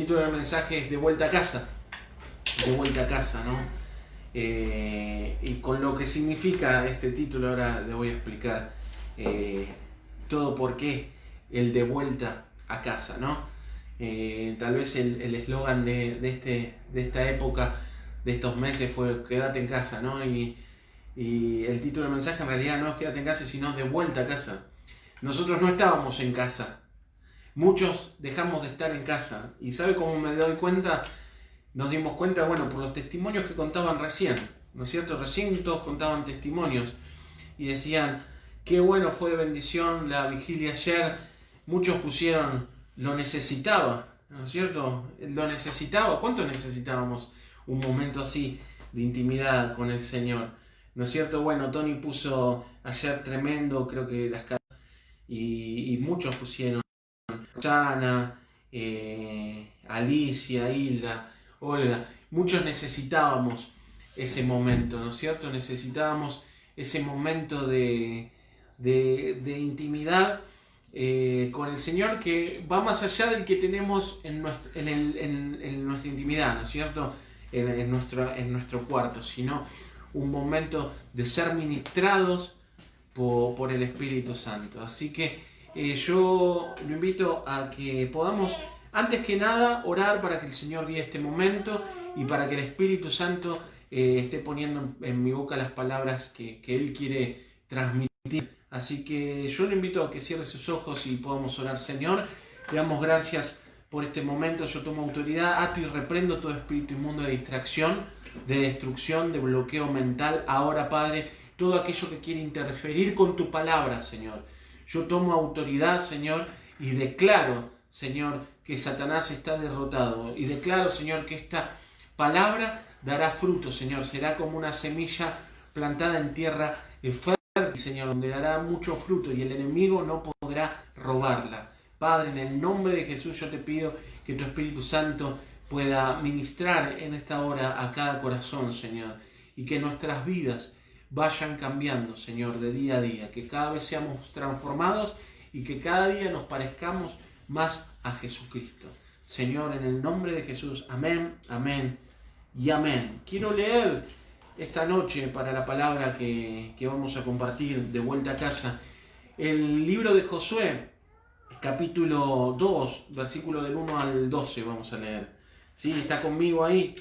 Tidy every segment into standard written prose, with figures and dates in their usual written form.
título del mensaje es De vuelta a casa. De vuelta a casa, ¿no? Y con lo que significa este título ahora le voy a explicar todo por qué el de vuelta a casa, ¿no? Tal vez el eslogan de esta época, de estos meses, fue quédate en casa, ¿no? Y el título del mensaje en realidad no es quédate en casa, sino de vuelta a casa. Nosotros no estábamos en casa. Muchos dejamos de estar en casa. ¿Y sabe cómo me doy cuenta? Nos dimos cuenta, bueno, por los testimonios que contaban recién, ¿no es cierto? Recién todos contaban testimonios y decían, qué bueno, fue de bendición la vigilia ayer. Muchos pusieron, lo necesitaba, ¿no es cierto? Lo necesitaba. ¿Cuánto necesitábamos un momento así de intimidad con el Señor? ¿No es cierto? Bueno, Tony puso ayer tremendo, creo que las casas, y muchos pusieron, Rosana, Alicia, Hilda, Olga, muchos necesitábamos ese momento, ¿no es cierto? Necesitábamos ese momento de intimidad con el Señor, que va más allá del que tenemos en nuestra intimidad, ¿no es cierto? En nuestro cuarto, sino un momento de ser ministrados por el Espíritu Santo. Así que yo lo invito a que podamos, antes que nada, orar para que el Señor guíe este momento y para que el Espíritu Santo esté poniendo en mi boca las palabras que Él quiere transmitir. Así que yo le invito a que cierre sus ojos y podamos orar. Señor, te damos gracias por este momento. Yo tomo autoridad, ato y reprendo todo espíritu inmundo de distracción, de destrucción, de bloqueo mental. Ahora, Padre, todo aquello que quiere interferir con tu palabra, Señor. Yo tomo autoridad, Señor, y declaro, Señor, que Satanás está derrotado. Y declaro, Señor, que esta palabra dará fruto, Señor. Será como una semilla plantada en tierra fértil, Señor, donde dará mucho fruto y el enemigo no podrá robarla. Padre, en el nombre de Jesús yo te pido que tu Espíritu Santo pueda ministrar en esta hora a cada corazón, Señor, y que nuestras vidas vayan cambiando, Señor, de día a día, que cada vez seamos transformados y que cada día nos parezcamos más a Jesucristo. Señor, en el nombre de Jesús, amén, amén y amén. Quiero leer esta noche, para la palabra que vamos a compartir de vuelta a casa, el libro de Josué, capítulo 2, versículo del 1 al 12, vamos a leer. ¿Sí? Está conmigo ahí,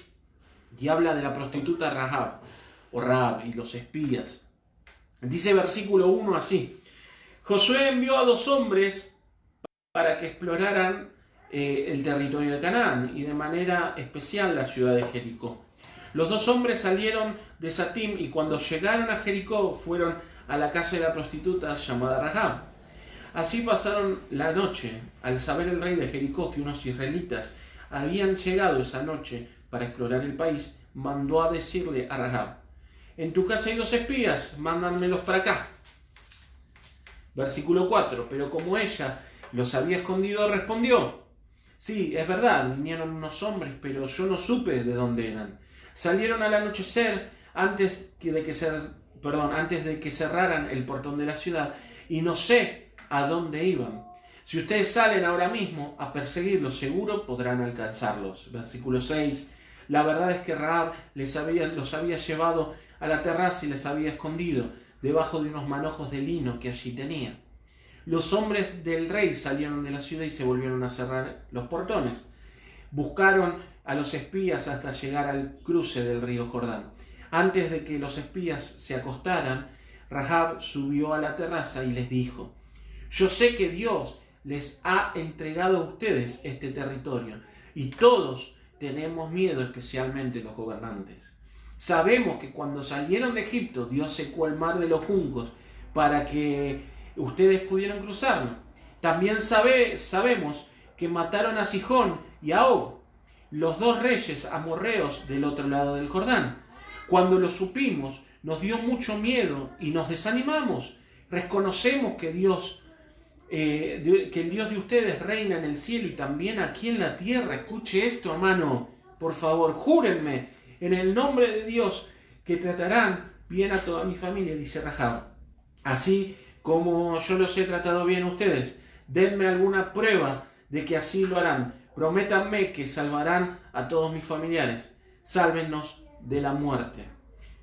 y habla de la prostituta Rahab, o Rahab, y los espías. Dice versículo 1 así: Josué envió a 2 hombres para que exploraran el territorio de Canaán, y de manera especial la ciudad de Jericó. Los 2 hombres salieron de Satim, y cuando llegaron a Jericó fueron a la casa de la prostituta llamada Rahab. Así pasaron la noche. Al saber el rey de Jericó que unos israelitas habían llegado esa noche para explorar el país, mandó a decirle a Rahab: en tu casa hay 2 espías, mándanmelos para acá. Versículo 4. Pero como ella los había escondido, respondió: sí, es verdad, vinieron unos hombres, pero yo no supe de dónde eran. Salieron al anochecer, antes de que cerraran el portón de la ciudad, y no sé a dónde iban. Si ustedes salen ahora mismo a perseguirlos, seguro podrán alcanzarlos. Versículo 6. La verdad es que Rahab los había llevado a la terraza y les había escondido debajo de unos manojos de lino que allí tenía. Los hombres del rey salieron de la ciudad y se volvieron a cerrar los portones. Buscaron a los espías hasta llegar al cruce del río Jordán. Antes de que los espías se acostaran, Rahab subió a la terraza y les dijo: yo sé que Dios les ha entregado a ustedes este territorio, y todos tenemos miedo, especialmente los gobernantes. Sabemos que cuando salieron de Egipto, Dios secó el mar de los juncos para que ustedes pudieran cruzarlo. También sabemos que mataron a Sihón y a Og, los 2 reyes amorreos del otro lado del Jordán. Cuando lo supimos, nos dio mucho miedo y nos desanimamos. Reconocemos que el Dios de ustedes reina en el cielo y también aquí en la tierra. Escuche esto, hermano, por favor, júrenme en el nombre de Dios que tratarán bien a toda mi familia, dice Rahab, así como yo los he tratado bien a ustedes. Denme alguna prueba de que así lo harán, prométanme que salvarán a todos mis familiares, sálvennos de la muerte.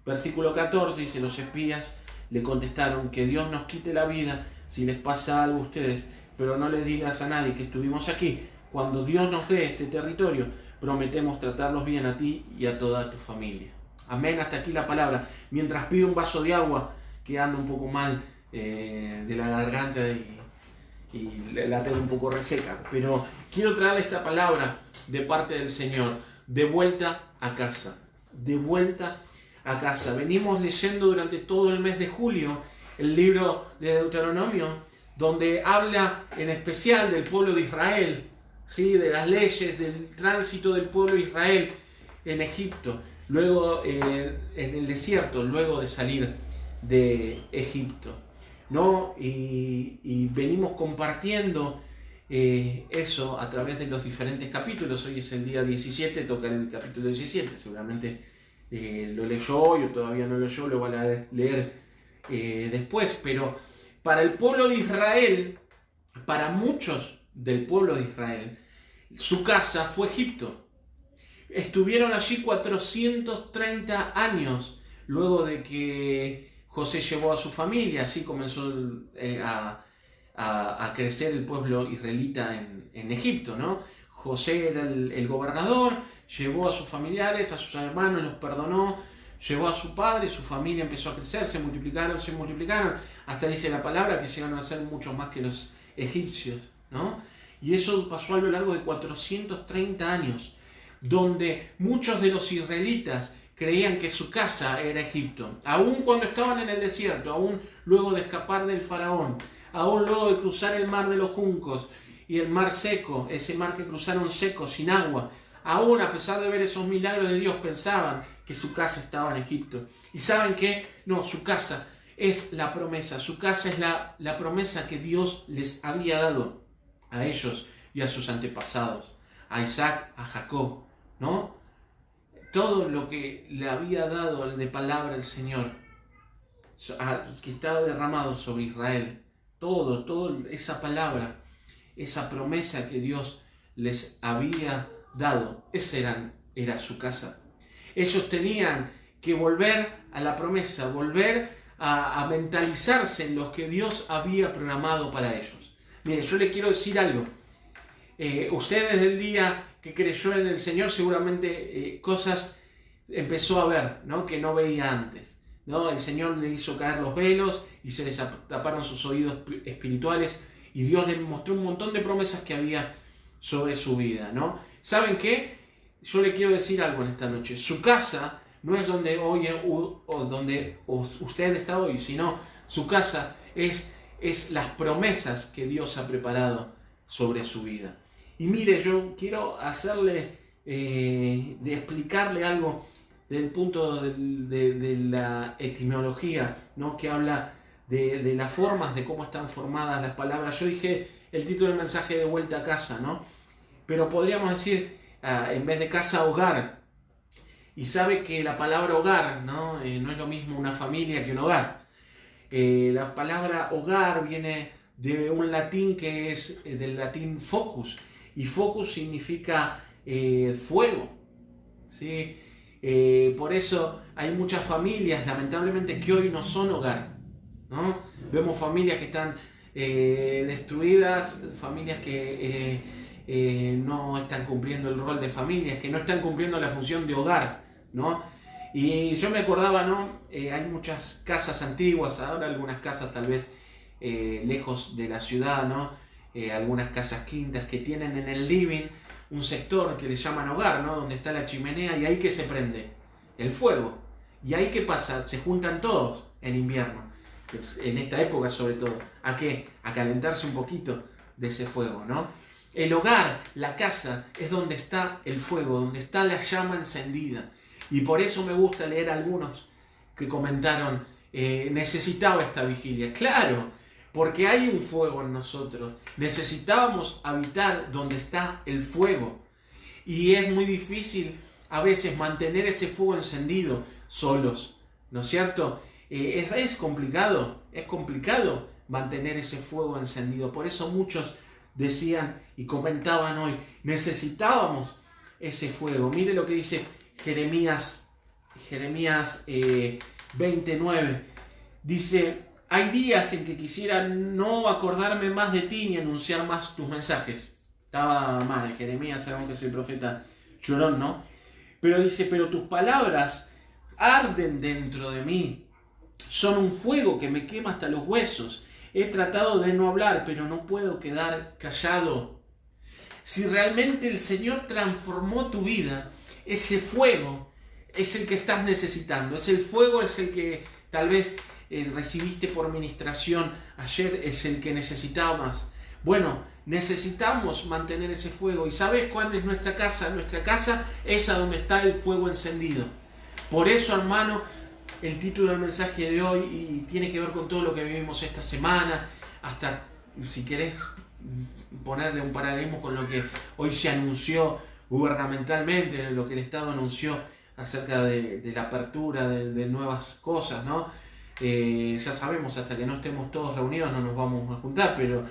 Versículo 14 dice, los espías le contestaron, que Dios nos quite la vida si les pasa algo a ustedes, pero no les digas a nadie que estuvimos aquí. Cuando Dios nos dé este territorio, prometemos tratarlos bien a ti y a toda tu familia. Amén, hasta aquí la palabra. Mientras pido un vaso de agua, que anda un poco mal de la garganta y la tengo un poco reseca. Pero quiero traerle esta palabra de parte del Señor. De vuelta a casa. De vuelta a casa. Venimos leyendo durante todo el mes de julio el libro de Deuteronomio, donde habla en especial del pueblo de Israel, ¿sí? De las leyes, del tránsito del pueblo de Israel en Egipto, luego en el desierto, luego de salir de Egipto, ¿no? Y venimos compartiendo eso a través de los diferentes capítulos. Hoy es el día 17, toca el capítulo 17, seguramente lo leyó hoy o todavía no lo leyó, lo van a leer después, pero para el pueblo de Israel, para muchos del pueblo de Israel, su casa fue Egipto. Estuvieron allí 430 años luego de que José llevó a su familia. Así comenzó a crecer el pueblo israelita en Egipto, ¿no? José era el gobernador, llevó a sus familiares, a sus hermanos, los perdonó, llevó a su padre, su familia empezó a crecer, se multiplicaron, hasta dice la palabra que llegaron a ser muchos más que los egipcios, ¿no? Y eso pasó a lo largo de 430 años, donde muchos de los israelitas creían que su casa era Egipto, aún cuando estaban en el desierto, aún luego de escapar del faraón, aún luego de cruzar el mar de los juncos y el mar seco, ese mar que cruzaron seco, sin agua. Aún a pesar de ver esos milagros de Dios, pensaban que su casa estaba en Egipto. ¿Y saben qué? No, su casa es la promesa. Su casa es la promesa que Dios les había dado a ellos y a sus antepasados. A Isaac, a Jacob, ¿no? Todo lo que le había dado de palabra el Señor, que estaba derramado sobre Israel. Toda esa palabra, esa promesa que Dios les había dado, esa era su casa. Ellos tenían que volver a la promesa, volver a mentalizarse en lo que Dios había programado para ellos. Miren, yo les quiero decir algo. Usted desde el día que creyó en el Señor seguramente cosas empezó a ver, ¿no? Que no veía antes, ¿no? El Señor le hizo caer los velos y se les taparon sus oídos espirituales y Dios le mostró un montón de promesas que había sobre su vida, ¿no? ¿Saben qué? Yo le quiero decir algo en esta noche. Su casa no es donde hoy o donde usted está hoy, sino su casa es las promesas que Dios ha preparado sobre su vida. Y mire, yo quiero de explicarle algo del punto de la etimología, ¿no? Que habla de las formas, de cómo están formadas las palabras. Yo dije el título del mensaje de vuelta a casa, ¿no? Pero podríamos decir, en vez de casa, hogar. Y sabe que la palabra hogar, ¿no? No es lo mismo una familia que un hogar. La palabra hogar viene de un latín que es del latín focus. Y focus significa fuego, ¿sí? Por eso hay muchas familias, lamentablemente, que hoy no son hogar, ¿no? Vemos familias que están destruidas, familias que no están cumpliendo el rol de familias, que no están cumpliendo la función de hogar, ¿no? Y yo me acordaba, ¿no? Hay muchas casas antiguas, ahora algunas casas tal vez lejos de la ciudad, ¿no? Algunas casas quintas que tienen en el living un sector que le llaman hogar, ¿no? Donde está la chimenea y ahí que se prende el fuego. ¿Y ahí qué pasa? Se juntan todos en invierno, en esta época sobre todo. ¿A qué? A calentarse un poquito de ese fuego, ¿no? El hogar, la casa, es donde está el fuego, donde está la llama encendida. Y por eso me gusta leer a algunos que comentaron, necesitaba esta vigilia. Claro, porque hay un fuego en nosotros. Necesitábamos habitar donde está el fuego. Y es muy difícil a veces mantener ese fuego encendido solos, ¿no es cierto? Es complicado mantener ese fuego encendido. Por eso muchos decían y comentaban hoy, necesitábamos ese fuego. Mire lo que dice Jeremías 29. Dice, hay días en que quisiera no acordarme más de ti ni anunciar más tus mensajes. Estaba mal, Jeremías, sabemos que es el profeta llorón, ¿no? Pero dice, pero tus palabras arden dentro de mí, son un fuego que me quema hasta los huesos. He tratado de no hablar, pero no puedo quedar callado. Si realmente el Señor transformó tu vida, ese fuego es el que estás necesitando. Es el fuego, es el que tal vez recibiste por ministración ayer, es el que necesitabas. Bueno, necesitamos mantener ese fuego. ¿Y sabes cuál es nuestra casa? Nuestra casa es a donde está el fuego encendido. Por eso, hermano, el título del mensaje de hoy y tiene que ver con todo lo que vivimos esta semana, hasta si querés ponerle un paralelismo con lo que hoy se anunció gubernamentalmente, lo que el Estado anunció acerca de la apertura de nuevas cosas, ¿no? Ya sabemos, hasta que no estemos todos reunidos no nos vamos a juntar, pero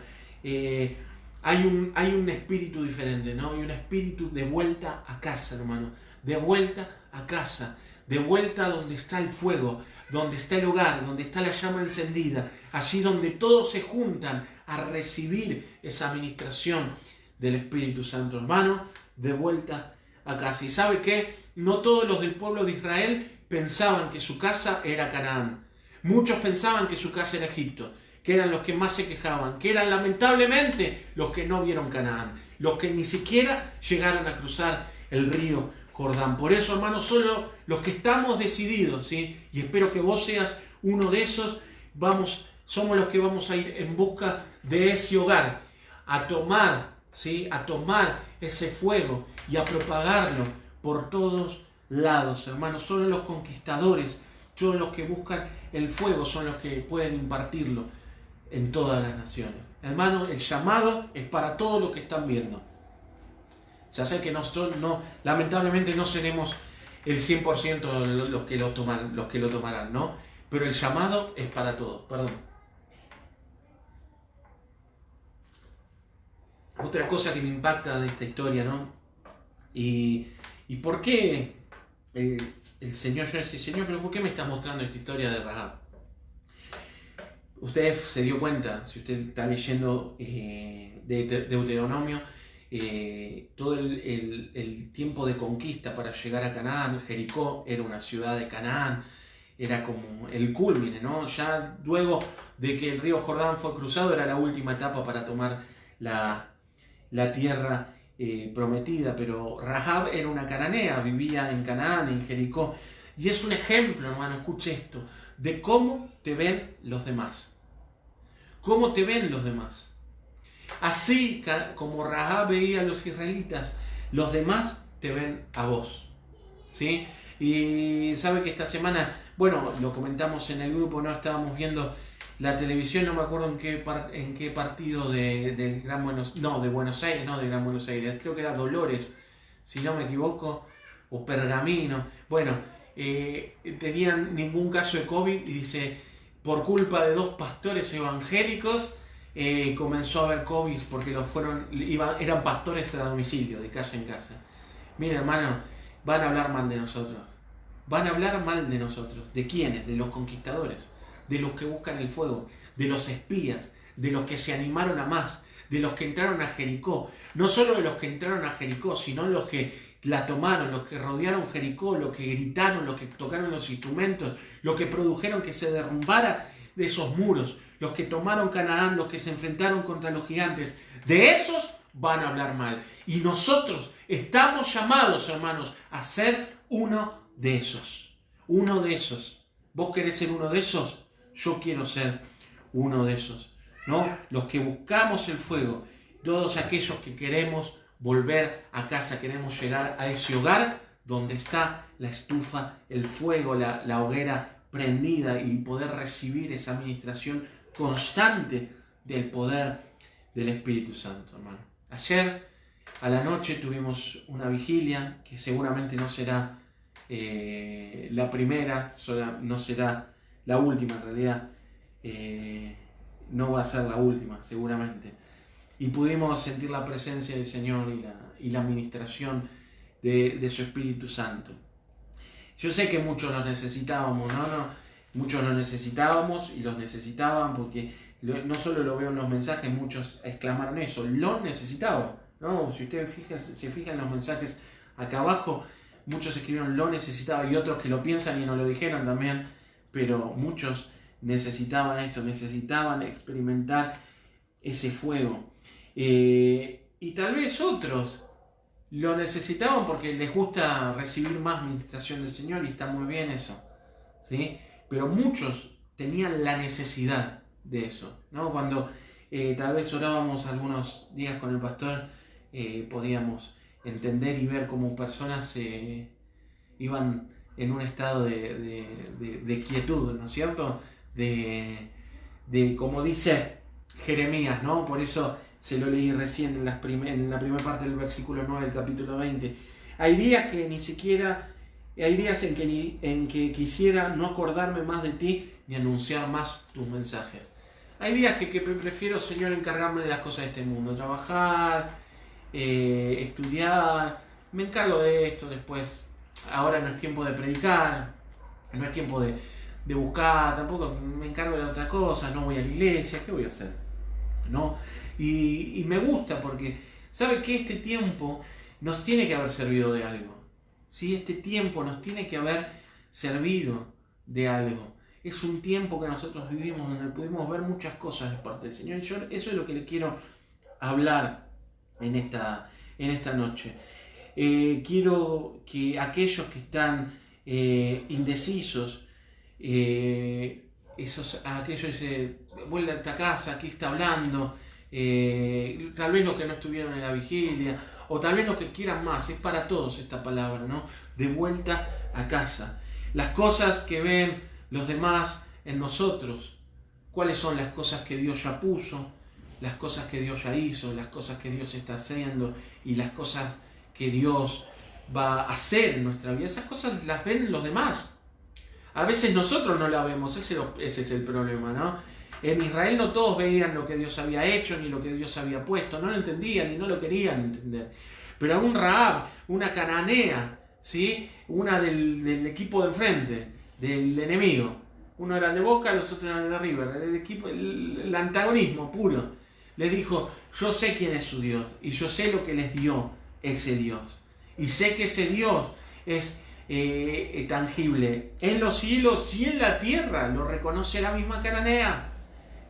hay un espíritu diferente, ¿no? Hay un espíritu de vuelta a casa, hermano, de vuelta a casa, de vuelta donde está el fuego, donde está el hogar, donde está la llama encendida, allí donde todos se juntan a recibir esa administración del Espíritu Santo, hermano, de vuelta a casa. ¿Y sabe qué? No todos los del pueblo de Israel pensaban que su casa era Canaán. Muchos pensaban que su casa era Egipto, que eran los que más se quejaban, que eran lamentablemente los que no vieron Canaán, los que ni siquiera llegaron a cruzar el río Jordán. Por eso, hermanos, solo los que estamos decididos, ¿sí? Y espero que vos seas uno de esos, somos los que vamos a ir en busca de ese hogar, a tomar, ¿sí? A tomar ese fuego y a propagarlo por todos lados, hermanos. Solo los conquistadores, solo los que buscan el fuego son los que pueden impartirlo en todas las naciones. Hermano, el llamado es para todos los que están viendo. Ya sé que lamentablemente no seremos el 100% los que lo tomarán, ¿no? Pero el llamado es para todos, perdón. Otra cosa que me impacta de esta historia, ¿no? Y por qué el Señor, yo decía, Señor, pero ¿por qué me estás mostrando esta historia de Rahab? Usted se dio cuenta, si usted está leyendo de Deuteronomio, todo el tiempo de conquista para llegar a Canaán. Jericó era una ciudad de Canaán, era como el culmine, ¿no? Ya luego de que el río Jordán fue cruzado, era la última etapa para tomar la tierra prometida, pero Rahab era una cananea, vivía en Canaán, en Jericó, y es un ejemplo, hermano, escuche esto, de cómo te ven los demás. ¿Cómo te ven los demás? Así como Rahab veía a los israelitas, los demás te ven a vos, ¿sí? Y sabe que esta semana, bueno, lo comentamos en el grupo, no estábamos viendo la televisión, no me acuerdo en qué partido de Buenos Aires, creo que era Dolores, si no me equivoco, o Pergamino. Bueno, tenían ningún caso de COVID y dice, por culpa de 2 pastores evangélicos, comenzó a haber COVID porque eran pastores a domicilio, de casa en casa. Mira, hermano, van a hablar mal de nosotros. Van a hablar mal de nosotros. ¿De quiénes? De los conquistadores, de los que buscan el fuego, de los espías, de los que se animaron a más, de los que entraron a Jericó. No solo de los que entraron a Jericó, sino los que la tomaron, los que rodearon Jericó, los que gritaron, los que tocaron los instrumentos, los que produjeron que se derrumbara de esos muros, los que tomaron Canaán, los que se enfrentaron contra los gigantes. De esos van a hablar mal. Y nosotros estamos llamados, hermanos, a ser uno de esos. Uno de esos. ¿Vos querés ser uno de esos? Yo quiero ser uno de esos, ¿no? Los que buscamos el fuego, todos aquellos que queremos volver a casa, queremos llegar a ese hogar donde está la estufa, el fuego, la hoguera prendida y poder recibir esa administración constante del poder del Espíritu Santo, hermano. Ayer a la noche tuvimos una vigilia que seguramente no será la primera, no será la última en realidad, no va a ser la última seguramente. y pudimos sentir la presencia del Señor y la administración de su Espíritu Santo. Yo sé que muchos los necesitábamos, muchos los necesitábamos y los necesitaban, porque no solo lo veo en los mensajes, muchos exclamaron eso, lo necesitaba, ¿no? Si ustedes se fijan en los mensajes acá abajo, muchos escribieron lo necesitaba y otros que lo piensan y no lo dijeron también, pero muchos necesitaban esto, necesitaban experimentar ese fuego. Y tal vez otros lo necesitaban porque les gusta recibir más administración del Señor y está muy bien eso, ¿sí? Pero muchos tenían la necesidad de eso, ¿no? Cuando tal vez orábamos algunos días con el pastor, podíamos entender y ver cómo personas iban en un estado de quietud, ¿no es cierto? De como dice Jeremías, ¿no? Por eso se lo leí recién en la primera parte del versículo 9 del capítulo 20. Hay días en que quisiera no acordarme más de ti ni anunciar más tus mensajes. Hay días que prefiero, Señor, encargarme de las cosas de este mundo, trabajar, estudiar, me encargo de esto después. Ahora no es tiempo de predicar, no es tiempo de buscar, tampoco me encargo de otras cosas, no voy a la iglesia, ¿qué voy a hacer? ¿No? Y me gusta porque sabe que este tiempo nos tiene que haber servido de algo. ¿Sí? Este tiempo nos tiene que haber servido de algo. Es un tiempo que nosotros vivimos donde pudimos ver muchas cosas de parte del Señor. Yo eso es lo que le quiero hablar en esta noche. Quiero que aquellos que están indecisos, aquellos vuelve a esta casa, aquí está hablando, tal vez los que no estuvieron en la vigilia, o tal vez los que quieran más, es para todos esta palabra, ¿no? De vuelta a casa. Las cosas que ven los demás en nosotros, cuáles son las cosas que Dios ya puso, las cosas que Dios ya hizo, las cosas que Dios está haciendo y las cosas que Dios va a hacer en nuestra vida. Esas cosas las ven los demás. A veces nosotros no las vemos, ese es el problema, ¿no? En Israel no todos veían lo que Dios había hecho, ni lo que Dios había puesto, no lo entendían ni no lo querían entender. Pero aún Rahab, una cananea, ¿sí? Una del equipo de enfrente, del enemigo. Uno era de Boca, los otros eran de River. El antagonismo puro. Les dijo, yo sé quién es su Dios y yo sé lo que les dio ese Dios. Y sé que ese Dios es tangible en los cielos y en la tierra. Lo reconoce la misma cananea,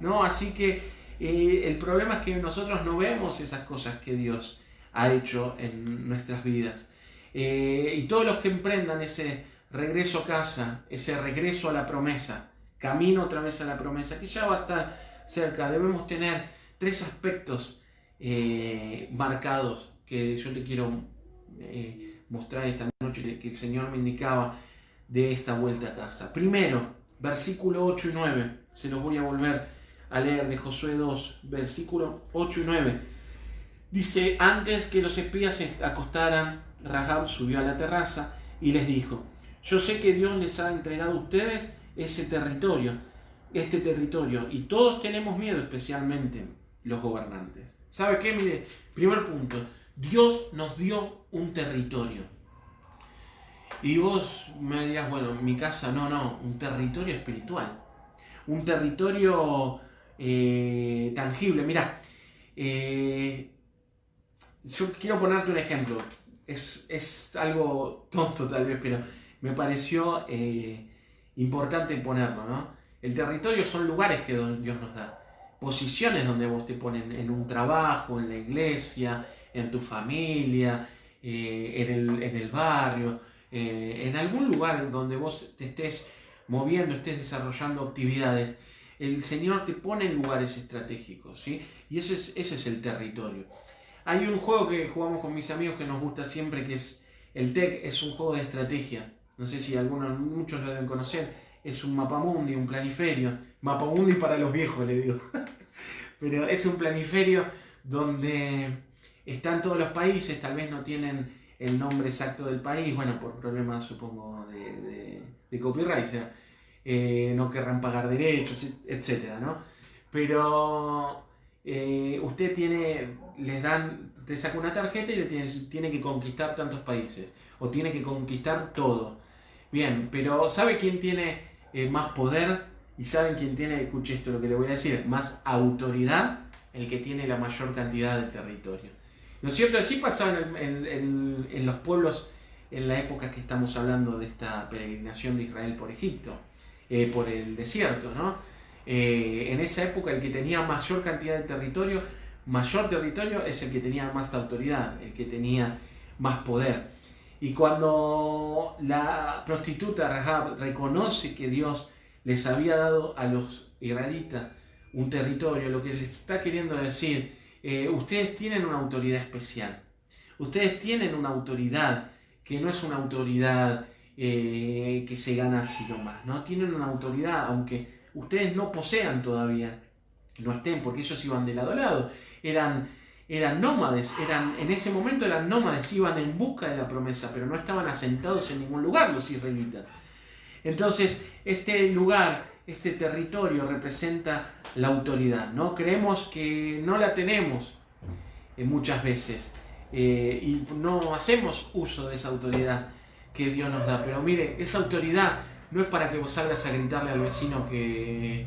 ¿no? Así que el problema es que nosotros no vemos esas cosas que Dios ha hecho en nuestras vidas. Y todos los que emprendan ese regreso a casa, ese regreso a la promesa, camino otra vez a la promesa, que ya va a estar cerca, debemos tener 3 aspectos marcados que yo te quiero mostrar esta noche, que el Señor me indicaba de esta vuelta a casa. Primero, versículo 8 y 9, se los voy a volver a leer de Josué 2, versículo 8 y 9. Dice, antes que los espías se acostaran, Rahab subió a la terraza y les dijo, yo sé que Dios les ha entregado a ustedes este territorio, y todos tenemos miedo, especialmente los gobernantes. ¿Sabe qué? Mire, primer punto, Dios nos dio un territorio. Y vos me dirás, bueno, en mi casa no, un territorio espiritual, un territorio tangible. Mirá, yo quiero ponerte un ejemplo, es algo tonto tal vez, pero me pareció importante ponerlo, ¿no? El territorio son lugares que Dios nos da, posiciones donde vos te ponen en un trabajo, en la iglesia, en tu familia, en el barrio, en algún lugar donde vos te estés moviendo, estés desarrollando actividades. El Señor te pone en lugares estratégicos, ¿sí? Y ese es el territorio. Hay un juego que jugamos con mis amigos que nos gusta siempre, que es el TEC, es un juego de estrategia. No sé si muchos lo deben conocer. Es un mapamundi, un planiferio. Mapamundi para los viejos, le digo. Pero es un planiferio donde están todos los países, tal vez no tienen el nombre exacto del país, bueno, por problemas, supongo, de copyright, no querrán pagar derechos, etcétera, ¿no? Pero usted te saca una tarjeta y tiene que conquistar tantos países, o tiene que conquistar todo. Bien, pero ¿sabe quién tiene más poder? ¿Y saben quién tiene, escuche esto lo que le voy a decir, más autoridad? El que tiene la mayor cantidad de territorio. ¿No es cierto? Así pasaba en los pueblos en la época que estamos hablando de esta peregrinación de Israel por Egipto, por el desierto, ¿no? En esa época el que tenía mayor cantidad de mayor territorio es el que tenía más autoridad, el que tenía más poder. Y cuando la prostituta Rahab reconoce que Dios les había dado a los israelitas un territorio, lo que les está queriendo decir, ustedes tienen una autoridad especial. Ustedes tienen una autoridad que no es una autoridad que se gana así nomás, ¿no? Tienen una autoridad, aunque ustedes no posean todavía, no estén, porque ellos iban de lado a lado, eran nómades, en ese momento eran nómades, iban en busca de la promesa, pero no estaban asentados en ningún lugar los israelitas. Entonces, este lugar, este territorio representa la autoridad, ¿no? Creemos que no la tenemos muchas veces y no hacemos uso de esa autoridad que Dios nos da. Pero mire, esa autoridad no es para que vos salgas a gritarle al vecino que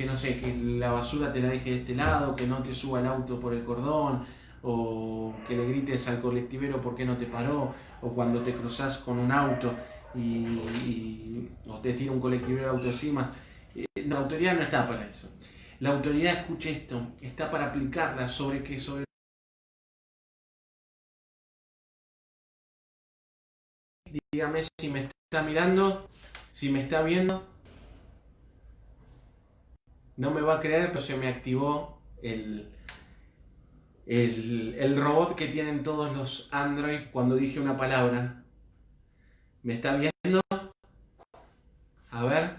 no sé, que la basura te la deje de este lado, que no te suba el auto por el cordón, o que le grites al colectivero por qué no te paró, o cuando te cruzas con un auto o te tira un colectivero auto encima. La autoridad no está para eso. La autoridad, escuche esto, está para aplicarla sobre qué, sobre. Dígame si me está mirando, si me está viendo. No me va a creer, pero se me activó el robot que tienen todos los Android cuando dije una palabra. ¿Me está viendo? A ver.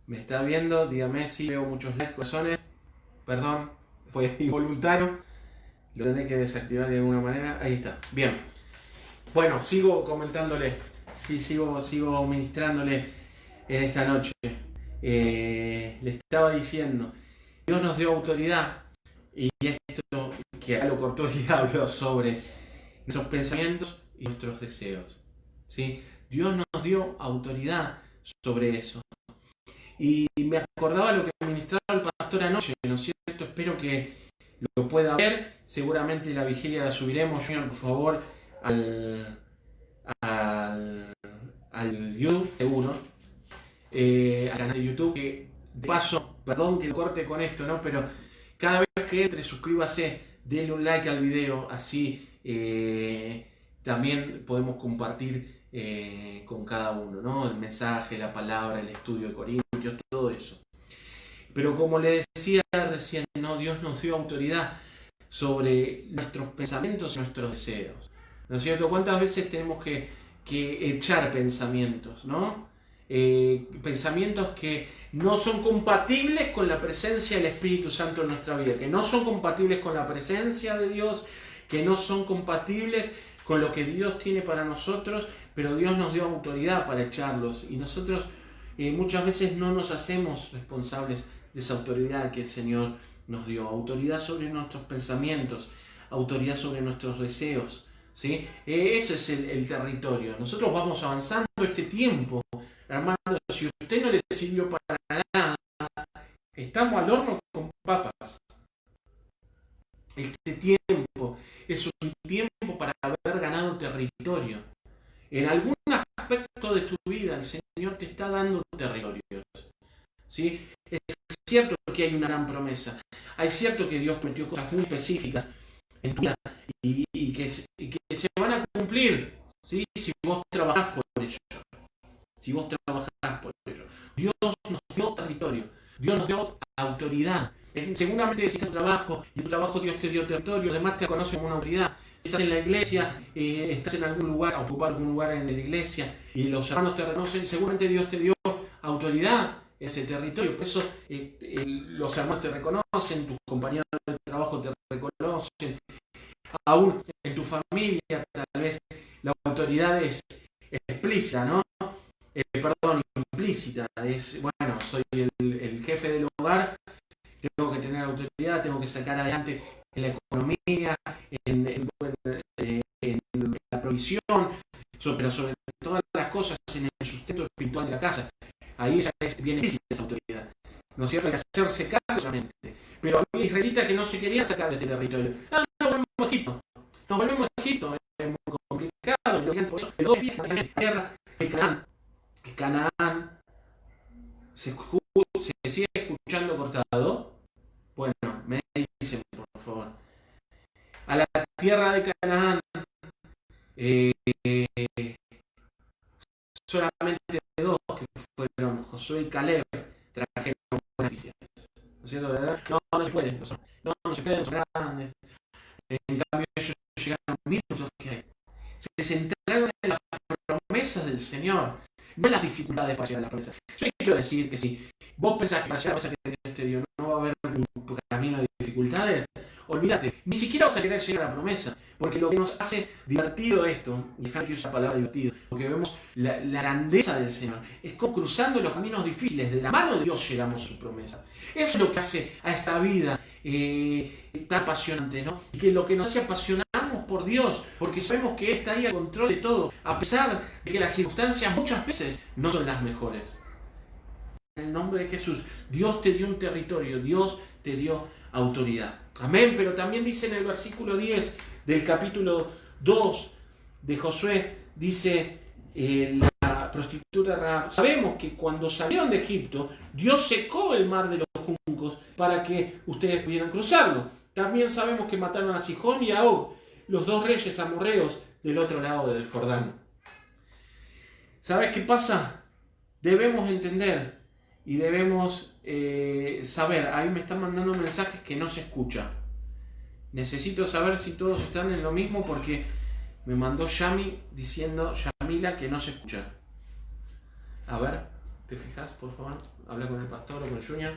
¿Me está viendo? Dígame si veo muchos likes, corazones. Perdón, fue involuntario. Lo tendré que desactivar de alguna manera. Ahí está. Bien. Bueno, sigo comentándole. Sí, sigo ministrándole en esta noche. Le estaba diciendo, Dios nos dio autoridad, y esto que lo cortó el diablo, sobre nuestros pensamientos y nuestros deseos, ¿sí? Dios nos dio autoridad sobre eso. Y me acordaba lo que ministraba el pastor anoche, ¿no es cierto? Espero que lo pueda ver. Seguramente la vigilia la subiremos, Junior, por favor, al YouTube, seguro. Al canal de YouTube, que de paso, perdón que lo corte con esto, ¿no? Pero cada vez que entre, suscríbase, denle un like al video, así también podemos compartir con cada uno, ¿no? El mensaje, la palabra, el estudio de Corintios, todo eso. Pero como le decía recién, ¿no? Dios nos dio autoridad sobre nuestros pensamientos y nuestros deseos, ¿no es cierto? ¿Cuántas veces tenemos que echar pensamientos, ¿no? Pensamientos que no son compatibles con la presencia del Espíritu Santo en nuestra vida, que no son compatibles con la presencia de Dios, que no son compatibles con lo que Dios tiene para nosotros, pero Dios nos dio autoridad para echarlos, y nosotros muchas veces no nos hacemos responsables de esa autoridad que el Señor nos dio. Autoridad sobre nuestros pensamientos, autoridad sobre nuestros deseos, ¿sí? Eso es el territorio. Nosotros vamos avanzando este tiempo. Hermano, si a usted no le sirvió para nada, estamos al horno con papas. Este tiempo es un tiempo para haber ganado territorio. En algún aspecto de tu vida el Señor te está dando territorios, ¿sí? Es cierto que hay una gran promesa. Es cierto que Dios prometió cosas muy específicas en tu vida y que se van a cumplir, ¿sí? Si vos trabajás por ello. Si vos trabajás por ello. Dios nos dio territorio, Dios nos dio autoridad. Seguramente si estás en tu trabajo, y en tu trabajo Dios te dio territorio, además te conoce como una autoridad. Si estás en la iglesia, estás en algún lugar, a ocupar algún lugar en la iglesia, y los hermanos te reconocen, seguramente Dios te dio autoridad en ese territorio. Por eso los hermanos te reconocen, tus compañeros de trabajo te reconocen, aún en tu familia tal vez la autoridad es explícita, ¿no? Perdón, implícita. Es, bueno, soy el jefe del hogar tengo que tener autoridad, tengo que sacar adelante en la economía, en la provisión, pero sobre todas las cosas en el sustento espiritual de la casa. Ahí ya viene esa autoridad. ¿No es cierto? Hay que hacerse cargo solamente. Pero había israelitas que no se querían sacar de este territorio. No, volvemos a Egipto. Nos volvemos a Egipto. Es muy complicado. Los dos viajes en la tierra de Canaán. Canaán se sigue escuchando cortado. Bueno, me dicen, por favor. A la tierra de Canaán solamente dos, que fueron Josué y Caleb, trajeron buenas noticias. ¿No es cierto? ¿Verdad? No se puede. No se pueden, son grandes. En cambio, ellos llegaron bien los que hay. Se centraron en las promesas del Señor, no en las dificultades para llegar a las promesas. Yo quiero decir que si vos pensás que para llegar a la promesa que Dios te dio no va a haber un camino de dificultades, olvídate, ni siquiera vas a querer llegar a la promesa, porque lo que nos hace divertido esto, y déjame que use la palabra divertido, porque vemos la grandeza del Señor, es como cruzando los caminos difíciles, de la mano de Dios llegamos a su promesa. Eso es lo que hace a esta vida tan apasionante, ¿no? Y que lo que nos hace apasionarnos por Dios, porque sabemos que Él está ahí al control de todo, a pesar de que las circunstancias muchas veces no son las mejores. En el nombre de Jesús, Dios te dio un territorio, Dios te dio autoridad. Amén, pero también dice en el versículo 10 del capítulo 2 de Josué, dice la prostituta Rahab, sabemos que cuando salieron de Egipto, Dios secó el mar de los juncos para que ustedes pudieran cruzarlo. También sabemos que mataron a Sihón y a Og, los dos reyes amorreos del otro lado del Jordán. ¿Sabes qué pasa? Debemos entender y debemos saber. Ahí me están mandando mensajes que no se escucha. Necesito saber si todos están en lo mismo porque me mandó Yami diciendo, Yamila, que no se escucha. A ver, ¿te fijas, por favor? Habla con el pastor o con el Junior.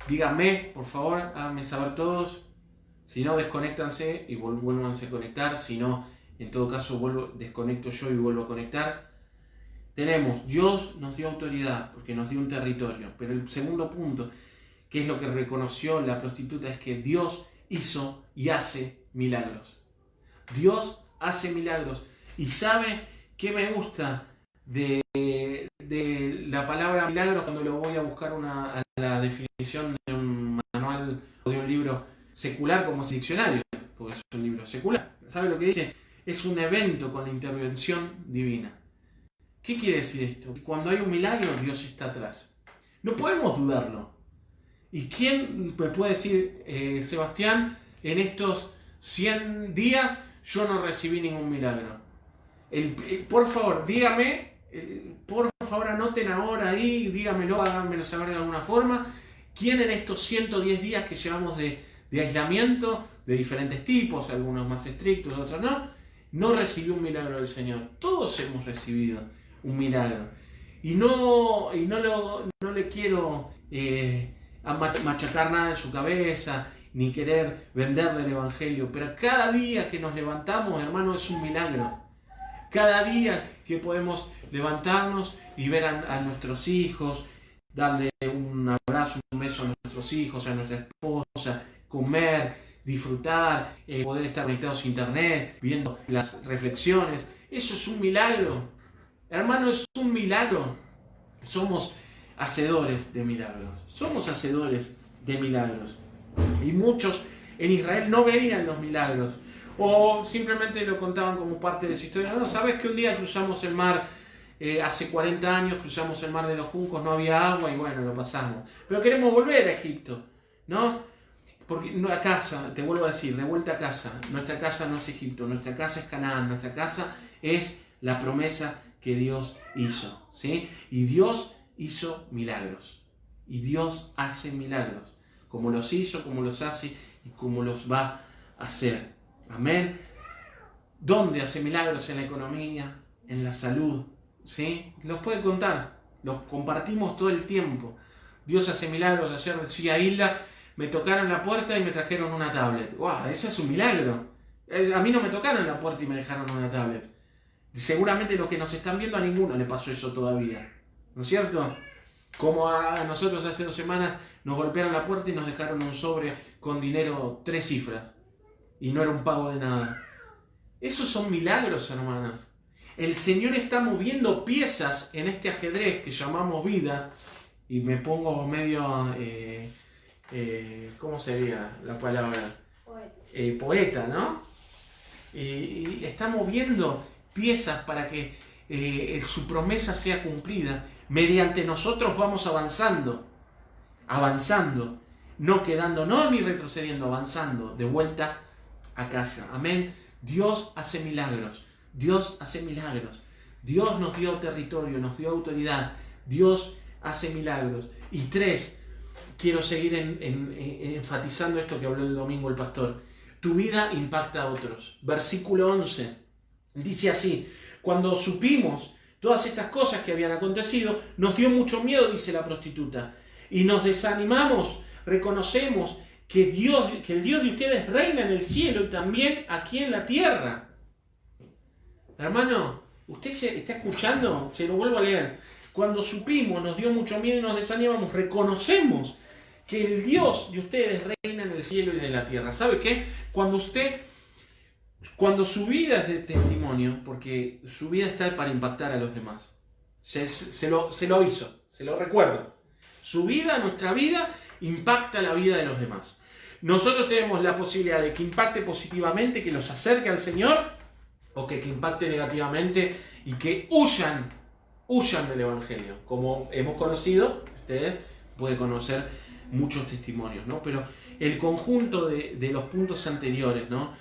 Díganme, por favor, háganme saber todos. Si no, desconéctanse y vuélvanse a conectar. Si no, en todo caso, desconecto yo y vuelvo a conectar. Tenemos, Dios nos dio autoridad porque nos dio un territorio. Pero el segundo punto, que es lo que reconoció la prostituta, es que Dios hizo y hace milagros. Dios hace milagros. Y ¿sabe qué me gusta de la palabra milagros cuando lo voy a buscar a la definición de un manual o de un libro secular como es el diccionario? Porque es un libro secular. ¿Sabe lo que dice? Es un evento con la intervención divina. ¿Qué quiere decir esto? Que cuando hay un milagro, Dios está atrás. No podemos dudarlo. ¿Y quién me puede decir, Sebastián, en estos 100 días yo no recibí ningún milagro? Por favor, dígame, por favor anoten ahora ahí, dígamelo, háganmelo saber de alguna forma. ¿Quién en estos 110 días que llevamos de aislamiento, de diferentes tipos, algunos más estrictos, otros no recibió un milagro del Señor? Todos hemos recibido un milagro. Y no le quiero machacar nada en su cabeza, ni querer venderle el Evangelio, pero cada día que nos levantamos, hermano, es un milagro. Cada día que podemos levantarnos y ver a nuestros hijos, darle un abrazo, un beso a nuestros hijos, a nuestra esposa, comer, disfrutar, poder estar conectados a internet, viendo las reflexiones, eso es un milagro. Hermano, es un milagro. Somos hacedores de milagros. Somos hacedores de milagros. Y muchos en Israel no veían los milagros. O simplemente lo contaban como parte de su historia. No, sabes que un día cruzamos el mar, hace 40 años cruzamos el mar de los juncos, no había agua y bueno, lo pasamos. Pero queremos volver a Egipto, ¿no? Porque a casa, te vuelvo a decir, de vuelta a casa. Nuestra casa no es Egipto, nuestra casa es Canaán, nuestra casa es la promesa que Dios hizo, ¿sí? Y Dios hizo milagros. Y Dios hace milagros. Como los hizo, como los hace y como los va a hacer. Amén. ¿Dónde hace milagros? En la economía, en la salud, ¿sí? Los puede contar. Los compartimos todo el tiempo. Dios hace milagros. Ayer decía Isla, me tocaron la puerta y me trajeron una tablet. ¡Wow! Eso es un milagro. A mí no me tocaron la puerta y me dejaron una tablet. Seguramente los que nos están viendo a ninguno le pasó eso todavía. ¿No es cierto? Como a nosotros hace 2 semanas nos golpearon la puerta y nos dejaron un sobre con dinero 3 cifras. Y no era un pago de nada. Esos son milagros, hermanas. El Señor está moviendo piezas en este ajedrez que llamamos vida. Y me pongo medio... ¿cómo sería la palabra? Poeta, ¿no? Y está moviendo piezas para que su promesa sea cumplida. Mediante nosotros vamos avanzando, no quedándonos ni retrocediendo, avanzando, de vuelta a casa. Amén. Dios hace milagros, Dios hace milagros. Dios nos dio territorio, nos dio autoridad. Dios hace milagros. Y 3, quiero seguir enfatizando esto que habló el domingo el pastor. Tu vida impacta a otros. Versículo 11 dice así: cuando supimos todas estas cosas que habían acontecido, nos dio mucho miedo, dice la prostituta, y nos desanimamos. Reconocemos que el Dios de ustedes reina en el cielo y también aquí en la tierra. Hermano, ¿usted se está escuchando? Se lo vuelvo a leer. Cuando supimos, nos dio mucho miedo y nos desanimamos. Reconocemos que el Dios de ustedes reina en el cielo y en la tierra. ¿Sabe qué? Cuando su vida es de testimonio, porque su vida está para impactar a los demás. Se lo aviso, se lo recuerdo. Su vida, nuestra vida, impacta la vida de los demás. Nosotros tenemos la posibilidad de que impacte positivamente, que los acerque al Señor, o que impacte negativamente y que huyan del Evangelio. Como hemos conocido, ustedes pueden conocer muchos testimonios, ¿no? Pero el conjunto de los puntos anteriores, ¿no?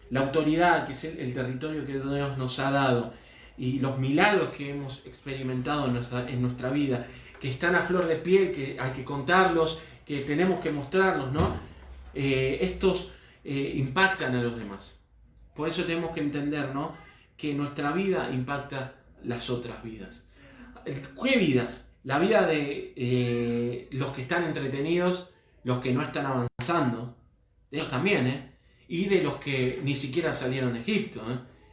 La autoridad, que es el territorio que Dios nos ha dado, y los milagros que hemos experimentado en nuestra vida, que están a flor de piel, que hay que contarlos, que tenemos que mostrarlos, ¿no? Estos impactan a los demás. Por eso tenemos que entender, ¿no?, que nuestra vida impacta las otras vidas. ¿Qué vidas? La vida de los que están entretenidos, los que no están avanzando, de ellos también, y de los que ni siquiera salieron de Egipto.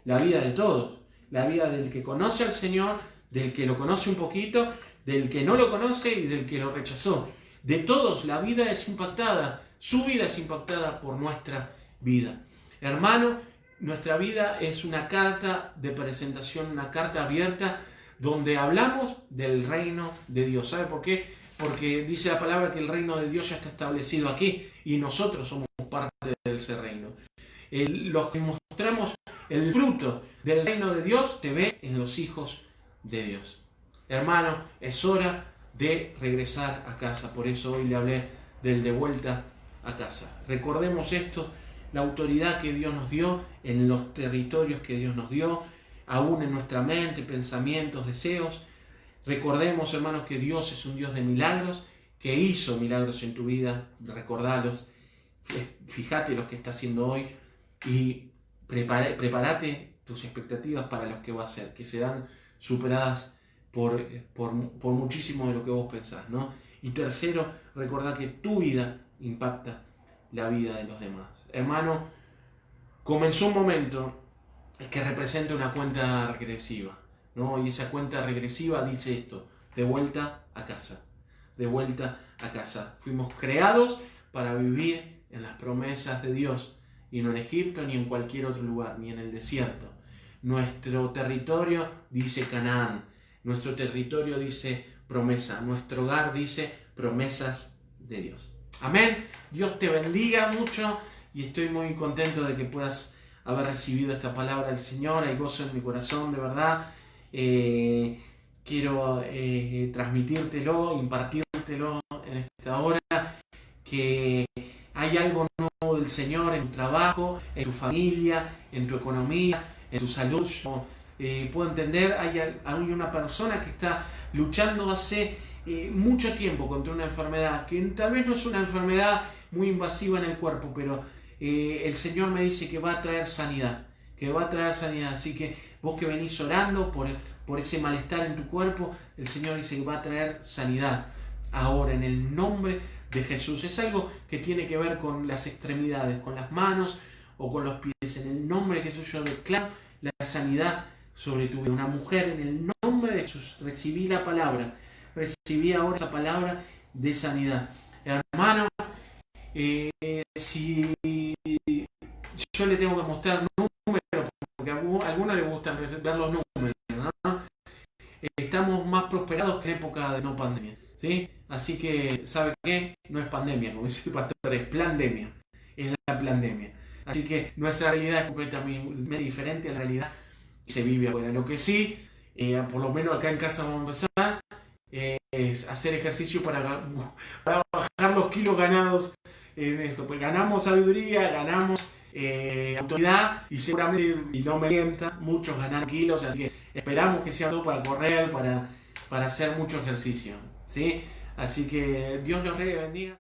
La vida de todos. La vida del que conoce al Señor, del que lo conoce un poquito, del que no lo conoce y del que lo rechazó. De todos, la vida es impactada. Su vida es impactada por nuestra vida. Hermano, nuestra vida es una carta de presentación, una carta abierta, donde hablamos del reino de Dios. ¿Sabe por qué? Porque dice la palabra que el reino de Dios ya está establecido aquí y nosotros somos parte de ese reino. Los que mostramos el fruto del reino de Dios se ve en los hijos de Dios. Hermano, es hora de regresar a casa. Por eso hoy le hablé del de vuelta a casa. Recordemos esto, la autoridad que Dios nos dio en los territorios que Dios nos dio, aún en nuestra mente, pensamientos, deseos. Recordemos, hermanos, que Dios es un Dios de milagros, que hizo milagros en tu vida. Recordalos. Fíjate los que está haciendo hoy y prepárate tus expectativas para los que va a hacer, que serán superadas por muchísimo de lo que vos pensás, ¿no? Y tercero, recordá que tu vida impacta la vida de los demás. Hermano, comenzó un momento que representa una cuenta regresiva, ¿no? Y esa cuenta regresiva dice esto: de vuelta a casa, de vuelta a casa. Fuimos creados para vivir en las promesas de Dios, y no en Egipto ni en cualquier otro lugar, ni en el desierto. Nuestro territorio dice Canaán, nuestro territorio dice promesa, nuestro hogar dice promesas de Dios. Amén. Dios te bendiga mucho y estoy muy contento de que puedas haber recibido esta palabra del Señor. Hay gozo en mi corazón, de verdad. Quiero transmitírtelo, impartírtelo en esta hora, que hay algo nuevo del Señor en tu trabajo, en tu familia, en tu economía, en tu salud. Puedo entender, hay una persona que está luchando hace mucho tiempo contra una enfermedad, que tal vez no es una enfermedad muy invasiva en el cuerpo, pero el Señor me dice que va a traer sanidad, así que vos que venís orando por ese malestar en tu cuerpo, el Señor dice que va a traer sanidad ahora en el nombre de Jesús. Es algo que tiene que ver con las extremidades, con las manos o con los pies. En el nombre de Jesús yo declaro la sanidad sobre tu vida. Una mujer, en el nombre de Jesús, recibí la palabra recibí ahora esa palabra de sanidad. Hermano, si yo le tengo que mostrar números, porque a algunos les gustan ver los números, ¿no? Estamos más prosperados que en época de no pandemia, ¿sí? Así que, ¿sabe qué? No es pandemia, como dice el pastor, es plandemia. Es la pandemia. Así que nuestra realidad es completamente diferente a la realidad que se vive afuera. Lo que sí, por lo menos acá en casa vamos a empezar, es hacer ejercicio para bajar los kilos ganados en esto. Pues ganamos sabiduría, ganamos autoridad y seguramente, y no me mienta, muchos ganan kilos, así que esperamos que sea todo para correr, para hacer mucho ejercicio, ¿sí? Así que Dios los bendiga.